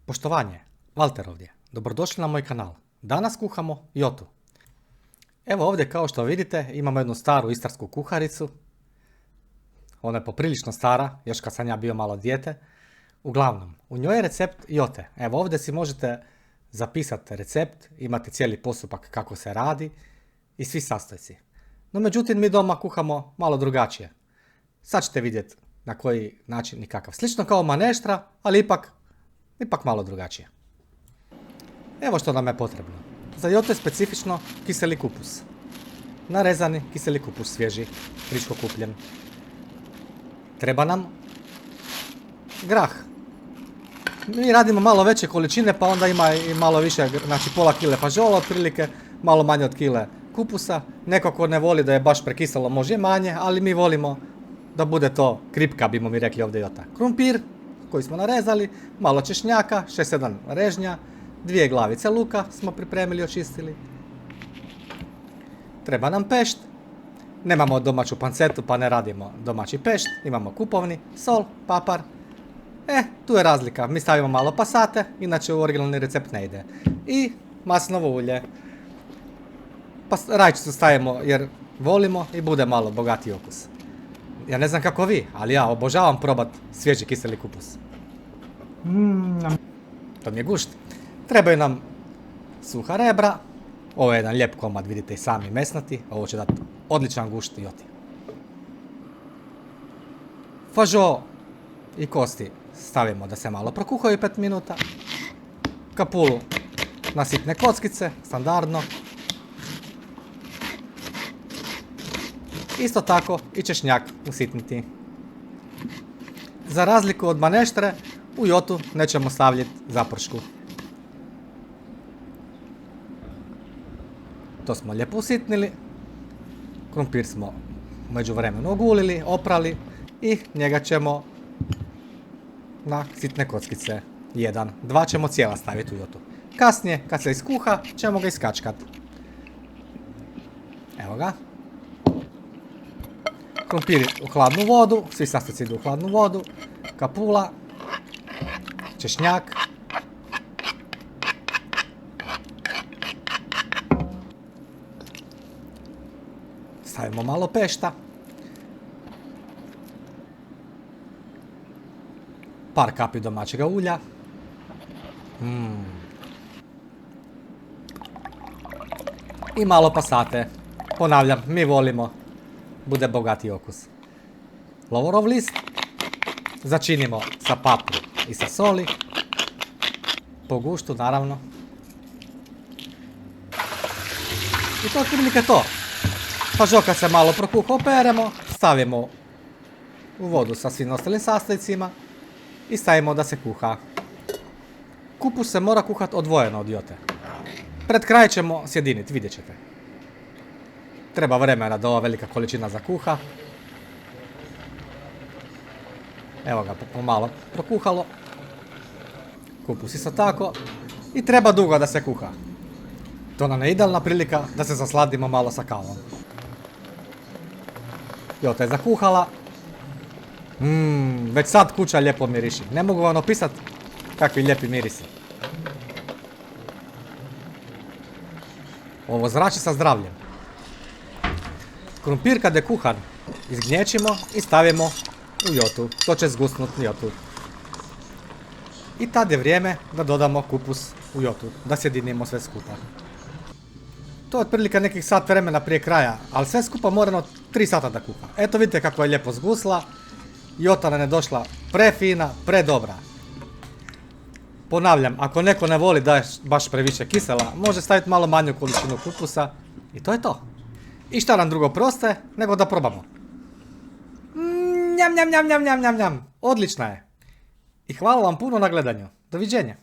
Poštovanje, Valter ovdje. Dobrodošli na moj kanal. Danas kuhamo jotu. Evo ovdje kao što vidite imamo jednu staru istarsku kuharicu. Ona je poprilično stara, još kad sam ja bio malo dijete. Uglavnom, u njoj je recept jote. Evo ovdje si možete zapisati recept, imate cijeli postupak kako se radi i svi sastojci. No međutim mi doma kuhamo malo drugačije. Sad ćete vidjeti na koji način i kakav. Slično kao maneštra, ali ipak malo drugačije. Evo što nam je potrebno. Za jote specifično kiseli kupus. Narezani kiseli kupus svježi, friško kupljen. Treba nam grah. Mi radimo malo veće količine pa onda ima i malo više, znači pola kile fažola otprilike, malo manje od kile kupusa. Neko ko ne voli da je baš prekiselo može manje, ali mi volimo da bude to kripka, bimo mi rekli ovdje jota. Krumpir koji smo narezali, malo češnjaka, 6-7 režnja, 2 glavice luka smo pripremili i očistili. Treba nam pešt. Nemamo domaću pancetu pa ne radimo domaći pešt, imamo kupovni, sol, papar. Tu je razlika, mi stavimo malo pasate, inače u originalni recept ne ide. I maslinovo ulje. Rajčicu stavimo jer volimo i bude malo bogatiji okus. Ja ne znam kako vi, ali ja obožavam probat svježi kiseli kupus. To mi je gušt. Trebaju nam suha rebra. Ovo je jedan lijep komad, vidite i sami mesnati. Ovo će dati odličan gušt joti. Fažo i kosti stavimo da se malo prokuhaju 5 minuta. Kapulu na sitne kockice, standardno. Isto tako i češnjak usitniti. Za razliku od maneštre, u jotu nećemo stavljati zapršku. To smo lijepo usitnili. Krumpir smo u međuvremenu ogulili, oprali i njega ćemo na sitne kockice. 1, 2 ćemo cijela staviti u jotu. Kasnije, kad se iskuha, ćemo ga iskačkat. Evo ga. Krumpir u hladnu vodu, svi sastojci idu u hladnu vodu. Kapula. Češnjak. Stavimo malo pešta. Par kapi domaćega ulja. I malo pasate. Ponavljam, mi volimo. Bude bogati okus. Lovorov list. Začinimo sa papru i sa soli. Po guštu, naravno. I to je otprilike to. Fažoka se malo prokuha, operemo, stavimo u vodu sa svim ostalim sastojcima i stavimo da se kuha. Kupus se mora kuhati odvojeno od jote. Pred kraj ćemo sjediniti, vidjet ćete. Treba vremena da ova velika količina zakuha. Evo ga, pomalo prokuhalo. Kupus isto tako. I treba dugo da se kuha. To nam je idealna prilika da se zasladimo malo sa kavom. Jota je zakuhala. Već sad kuća lijepo miriši. Ne mogu vam opisati kakvi lijepi mirisi. Ovo zrači sa zdravljem. Krumpir kad je kuhan izgnječimo i stavimo u jotu. To će zgusnuti jotu. I tad je vrijeme da dodamo kupus u jotu. Da sjedinimo sve skupa. To je otprilike nekih sat vremena prije kraja, ali sve skupa moramo 3 sata da kuha. Eto vidite kako je lijepo zgusla. Jota nam je došla prefina, predobra. Ponavljam, ako neko ne voli da je baš previše kisela, može staviti malo manju količinu kupusa i to je to. I šta nam drugo prostaje nego da probamo. Njam, njam, njam, njam, njam, njam. Odlična je. I hvala vam puno na gledanju. Doviđenja.